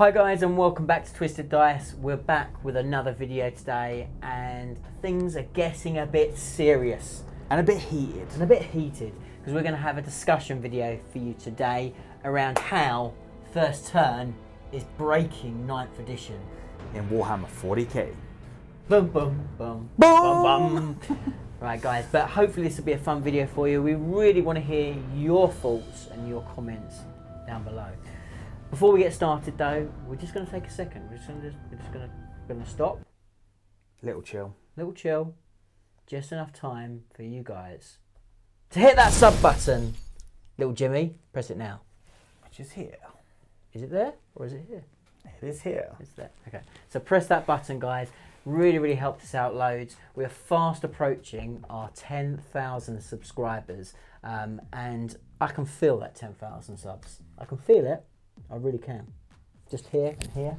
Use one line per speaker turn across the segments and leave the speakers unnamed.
Hi guys and welcome back to Twisted Dice. We're back with another video today and things are getting a bit serious.
And a bit heated.
Because we're going to have a discussion video for you today around how First Turn is breaking 9th edition.
In Warhammer 40k.
Boom, boom, boom, boom, boom. Right guys, but hopefully this will be a fun video for you. We really want to hear your thoughts and your comments down below. Before we get started though, we're just going to take a second. We're just going to stop.
Little chill.
Just enough time for you guys to hit that sub button. Little Jimmy, press it now.
Which is here.
Is it there or is it here?
It is here.
It's there. Okay. So press that button, guys. Really helps us out loads. We are fast approaching our 10,000 subscribers, and I can feel that 10,000 subs. I can feel it. I really can. Just here and here.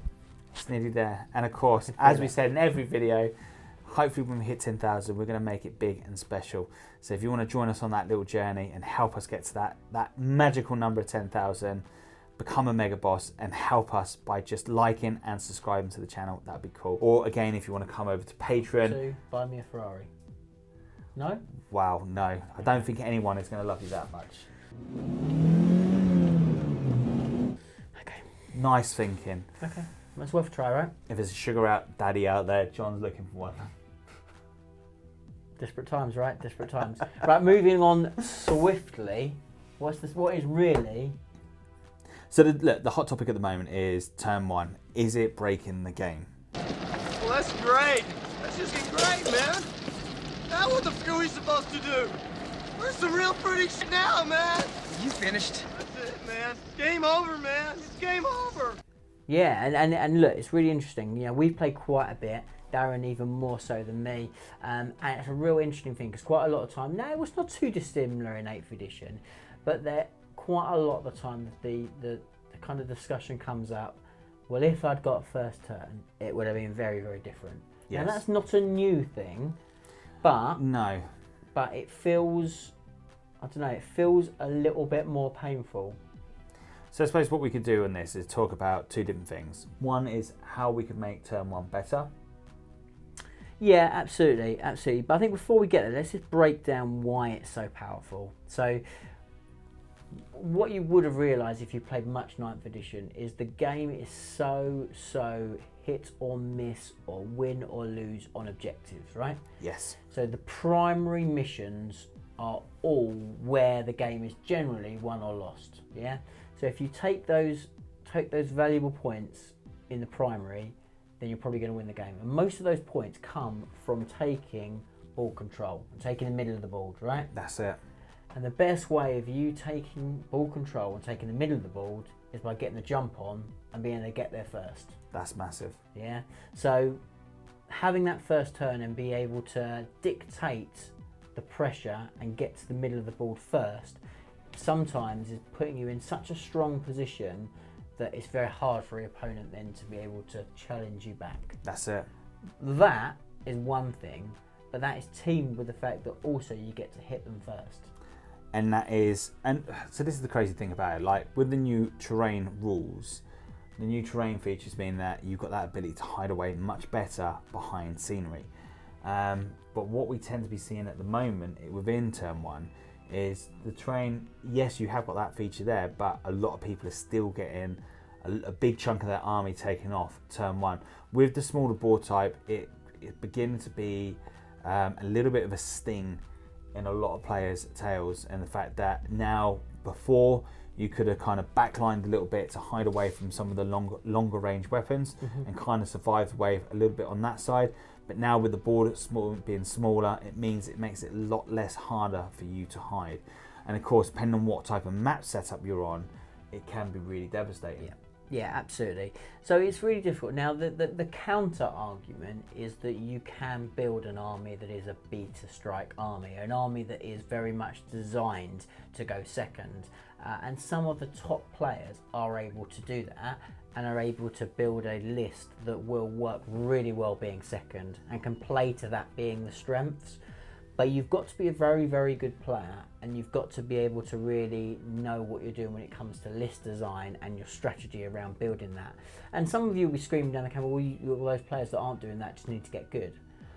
It's nearly there. And of course, as we said in every video, hopefully when we hit 10,000, we're going to make it big and special. So if you want to join us on that little journey and help us get to that magical number of 10,000, become a mega boss and help us by just liking and subscribing to the channel, that'd be cool. Or again, if you want to come over to Patreon.
To buy me a Ferrari. No?
Wow, no. I don't think anyone is going to love you that much. Nice thinking.
Okay, that's worth a try, right?
If there's a sugar daddy out there, John's looking for one.
Desperate times, right? Desperate times. Right, moving on swiftly. What is really...
So the hot topic at the moment is turn one. Is it breaking the game?
Well, that's great. That's just great, man. Now what the f*** are we supposed to do? Where's some real fruity shit now, man? You finished? That's it, man. Game over, man. It's game over.
Yeah, and look, it's really interesting. You know, we've played quite a bit. Darren even more so than me. And it's a real interesting thing because quite a lot of time, no, it was not too dissimilar in 8th edition, but there quite a lot of the time the kind of discussion comes up, well, if I'd got first turn, it would have been very different.
Yes.
And that's not a new thing, but
no,
but it feels, I don't know, it feels a little bit more painful.
So I suppose what we could do on this is talk about two different things. One is how we could make turn one better.
Yeah, absolutely. But I think before we get there, let's just break down why it's so powerful. So what you would have realised if you played much 9th edition is the game is so hit or miss or win or lose on objectives, right?
Yes.
So the primary missions are all where the game is generally won or lost, yeah? So if you take those valuable points in the primary, then you're probably going to win the game. And most of those points come from taking ball control and taking the middle of the board, right?
That's it.
And the best way of you taking ball control and taking the middle of the board is by getting the jump on and being able to get there first.
That's massive.
Yeah. So having that first turn and be able to dictate the pressure and get to the middle of the board first sometimes is putting you in such a strong position that it's very hard for your opponent then to be able to challenge you back.
That's it.
That is one thing, but that is teamed with the fact that also you get to hit them first.
And that is, and so this is the crazy thing about it, like with the new terrain rules, the new terrain features mean that you've got that ability to hide away much better behind scenery. But what we tend to be seeing at the moment within turn one is the terrain, yes, you have got that feature there, but a lot of people are still getting a big chunk of their army taken off turn one. With the smaller board type, it's beginning to be a little bit of a sting in a lot of players' tails, and the fact that now, before you could have kind of backlined a little bit to hide away from some of the longer range weapons and kind of survive the wave a little bit on that side, but now with the board being smaller, it means it makes it a lot less harder for you to hide. And of course, depending on what type of map setup you're on, it can be really devastating.
Yeah, absolutely. So it's really difficult. Now, the counter argument is that you can build an army that is a beta strike army, an army that is very much designed to go second. And some of the top players are able to do that and are able to build a list that will work really well being second and can play to that being the strengths. But you've got to be a very, very good player, and you've got to be able to really know what you're doing when it comes to list design and your strategy around building that. And some of you will be screaming down the camera, well, all those players that aren't doing that just need to get good.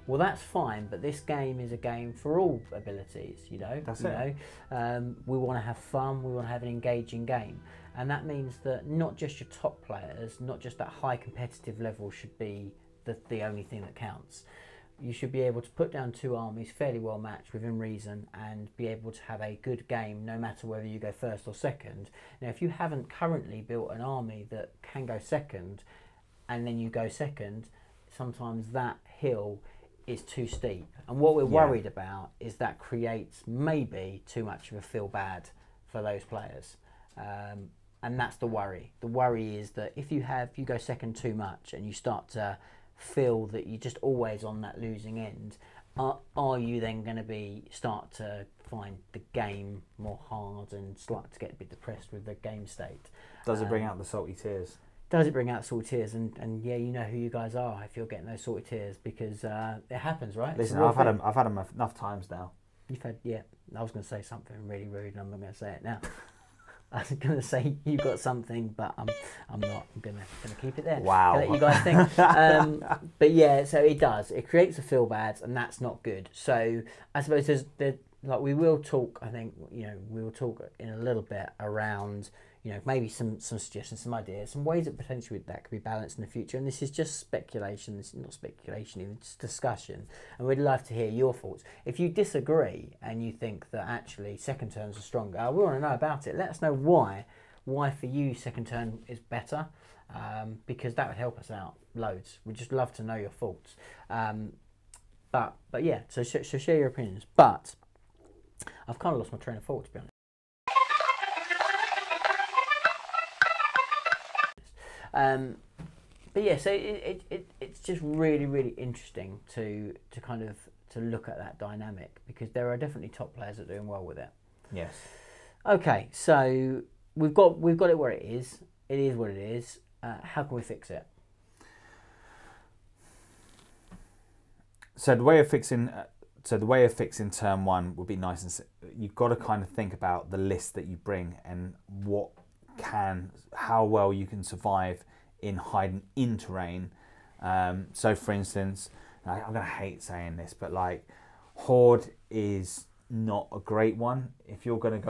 Well, that's fine, but this game is a game for all abilities, you know.
That's
you
it.
know, we want to have fun, we want to have an engaging game. And that means that not just your top players, not just that high competitive level should be the only thing that counts. You should be able to put down two armies fairly well matched within reason and be able to have a good game no matter whether you go first or second. Now, if you haven't currently built an army that can go second and then you go second, sometimes that hill is too steep. And what we're worried about is that creates maybe too much of a feel bad for those players. And that's the worry. The worry is that if you go second too much and you start to feel that you're just always on that losing end, are you then going to start to find the game more hard and start to get a bit depressed with the game state?
Does it bring out the salty tears?
Does it bring out salty tears? And yeah, you know who you guys are if you're getting those salty tears, because it happens, right?
Listen, I've had them enough times now.
You've had, yeah. I was going to say something really rude, and I'm not going to say it now. I was going to say you got something, but I'm not. I'm going to keep it there.
Wow.
Let you guys think. But yeah, so it does. It creates a feel bad, and that's not good. So I suppose like we will talk. I think we will talk in a little bit around maybe some suggestions, some ideas, some ways that potentially that could be balanced in the future. And this is just speculation. This is not speculation, even just discussion. And we'd love to hear your thoughts. If you disagree and you think that actually second turns are stronger, we want to know about it. Let us know why for you second turn is better, because that would help us out loads. We'd just love to know your thoughts. But yeah, so share your opinions. But I've kind of lost my train of thought, to be honest. But yeah, so it's just really, really interesting to look at that dynamic, because there are definitely top players that are doing well with it.
Yes.
Okay, so we've got it where it is. It is what it is. How can we fix it?
So the way of fixing turn one would be nice and you've got to kind of think about the list that you bring and how well you can survive in hiding in terrain. So for instance, I'm gonna hate saying this, but like Horde is not a great one. If you are going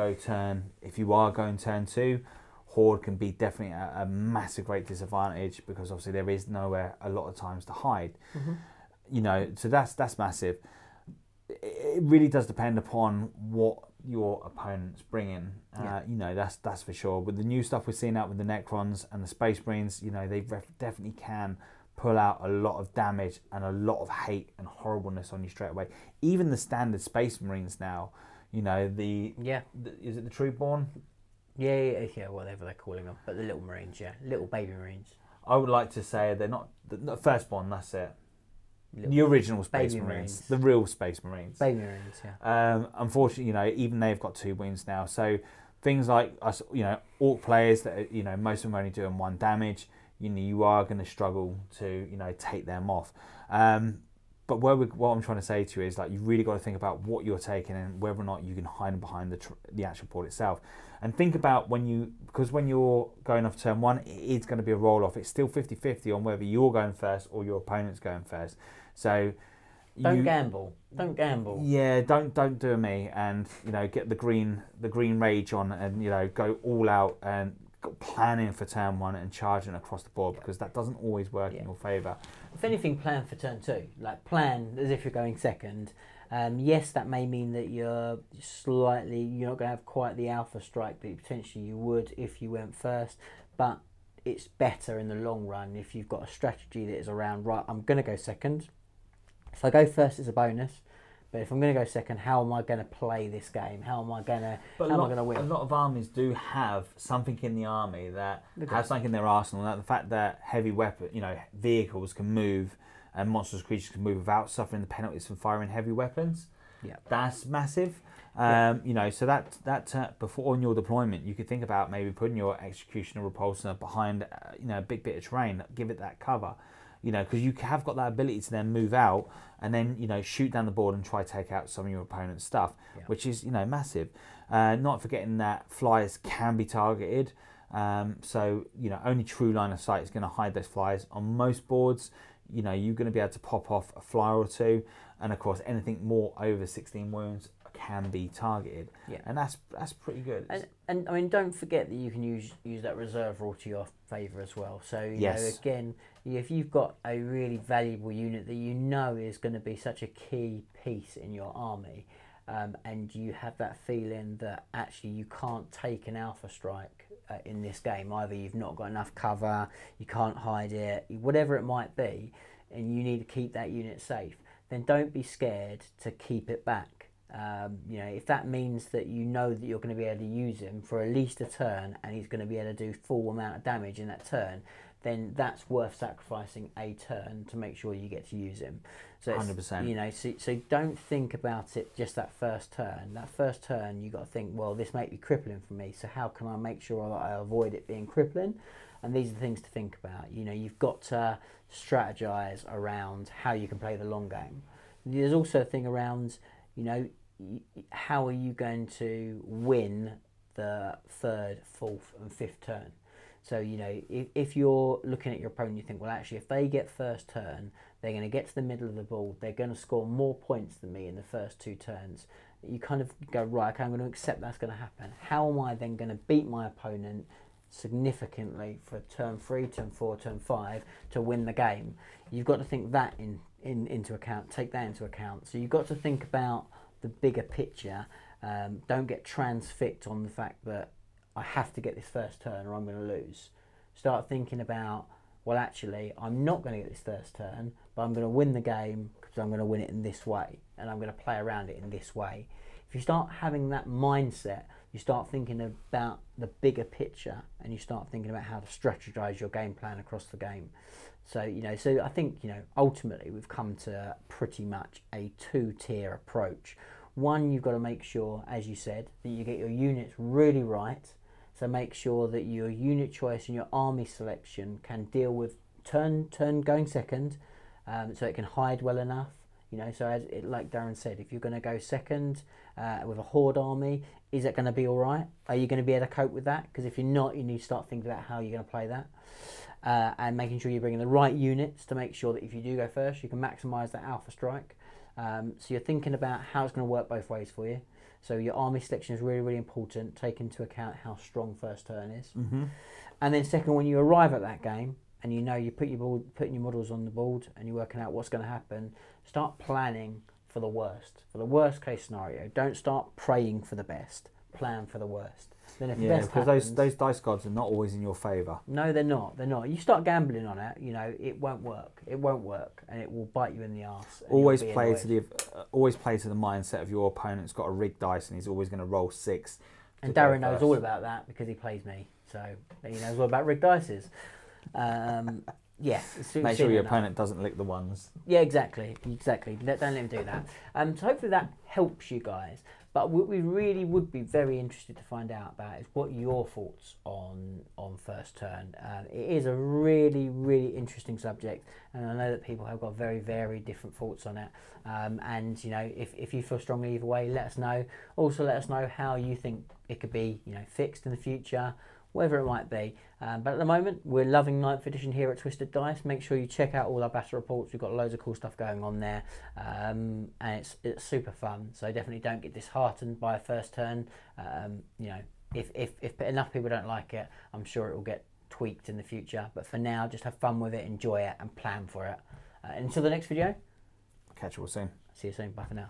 turn two, Horde can be definitely a massive great disadvantage, because obviously there is nowhere a lot of times to hide. Mm-hmm. So that's massive. It really does depend upon what your opponent's bringing. That's for sure. With the new stuff we're seeing out with the Necrons and the Space Marines, they definitely can pull out a lot of damage and a lot of hate and horribleness on you straight away. Even the standard Space Marines now, is it the Trueborn?
Yeah, whatever they're calling them, but the little Marines, little baby Marines.
I would like to say they're not the Firstborn. That's it. The original Space Marines, the real Space Marines.
Baby Marines, yeah.
Unfortunately, even they've got 2 wounds now. So things like us, Orc players that most of them are only doing 1 damage. You are going to struggle to take them off. But what I'm trying to say to you is, like, you've really got to think about what you're taking and whether or not you can hide behind the actual board itself. And think about because when you're going off turn 1, it's going to be a roll off. It's still 50-50 on whether you're going first or your opponent's going first. So
don't gamble. Don't gamble.
Yeah, don't do me and get the green rage on and go all out and planning for turn 1 and charging across the board, because that doesn't always work in your favour.
If anything, plan for turn 2. Like, plan as if you're going second. Yes, that may mean that you're not going to have quite the alpha strike that potentially you would if you went first, but it's better in the long run if you've got a strategy that is around, right, I'm going to go second. If I go first, it's a bonus. But if I'm going to go second, how am I going to play this game? How am I going to win?
A lot of armies do have something in the army that has something in their arsenal. Like the fact that heavy weapon, vehicles can move and monstrous creatures can move without suffering the penalties from firing heavy weapons. Yeah, that's massive. So that before on your deployment, you could think about maybe putting your executioner repulsor behind, a big bit of terrain, give it that cover. you know, because you have got that ability to then move out and then, you know, shoot down the board and try to take out some of your opponent's stuff, which is, you know, massive. Not forgetting that flyers can be targeted. So, you know, only true line of sight is going to hide those flyers. On most boards, you know, you're going to be able to pop off a flyer or two. And of course, anything more over 16 wounds can be targeted. And that's pretty good.
And I mean, don't forget that you can use that reserve rule to your favour as well. So, you know, again, if you've got a really valuable unit that you know is going to be such a key piece in your army, and you have that feeling that actually you can't take an alpha strike in this game, either you've not got enough cover, you can't hide it, whatever it might be, and you need to keep that unit safe, then don't be scared to keep it back. You know, if that means that you know that you're going to be able to use him for at least a turn and he's going to be able to do full amount of damage in that turn, then that's worth sacrificing a turn to make sure you get to use him. So
100%.
You know, so don't think about it just that first turn. That first turn, you got to think, well, this may be crippling for me, so how can I make sure that I avoid it being crippling? And these are the things to think about. You know, you've got to strategize around how you can play the long game. There's also a thing around, you know, how are you going to win the third, fourth and fifth turn? So, you know, if you're looking at your opponent, you think, well, actually, if they get first turn, they're going to get to the middle of the board, they're going to score more points than me in the first two turns. You kind of go, right, okay, I'm going to accept that's going to happen. How am I then going to beat my opponent significantly for turn 3, turn 4, turn 5 to win the game? You've got to think that into account, take that into account. So you've got to think about the bigger picture. Don't get transfixed on the fact that I have to get this first turn or I'm going to lose. Start thinking about, well, actually, I'm not going to get this first turn, but I'm going to win the game because I'm going to win it in this way, and I'm going to play around it in this way. If you start having that mindset, you start thinking about the bigger picture, and you start thinking about how to strategize your game plan across the game. So, you know, so I think, you know, ultimately we've come to pretty much a two-tier approach. One, you've got to make sure, as you said, that you get your units really right. So make sure that your unit choice and your army selection can deal with turn going second, so it can hide well enough. You know, so like Darren said, if you're going to go second with a horde army, is it going to be all right? Are you going to be able to cope with that? Because if you're not, you need to start thinking about how you're going to play that, and making sure you're bringing the right units to make sure that if you do go first, you can maximise that alpha strike. So you're thinking about how it's going to work both ways for you. So your army selection is really, really important. Take into account how strong first turn is. And then second, when you arrive at that game and you know you putting your models on the board and you're working out what's going to happen, start planning for the worst case scenario. Don't start praying for the best. Plan for the worst. Then if the best happens,
those dice gods are not always in your favour.
No, they're not. They're not. You start gambling on it, you know, it won't work. It won't work, and it will bite you in the arse.
Always play to the mindset of your opponent's got a rigged dice and he's always going to roll 6.
And Darren knows all about that because he plays me, so he knows all about rigged dices. Yeah.
Make sure your opponent doesn't lick the ones.
Yeah, exactly. Don't let him do that. So hopefully that helps you guys. But what we really would be very interested to find out about is what your thoughts on first turn. It is a really, really interesting subject, and I know that people have got very, very different thoughts on it. And you know, if you feel strongly either way, let us know. Also, let us know how you think it could be, you know, fixed in the future, whatever it might be. But at the moment, we're loving 9th edition here at Twisted Dice. Make sure you check out all our battle reports. We've got loads of cool stuff going on there, and it's super fun. So definitely don't get disheartened by a first turn. You know, if enough people don't like it, I'm sure it will get tweaked in the future. But for now, just have fun with it, enjoy it, and plan for it. Until the next video,
Catch you all soon.
see you soon. Bye for now.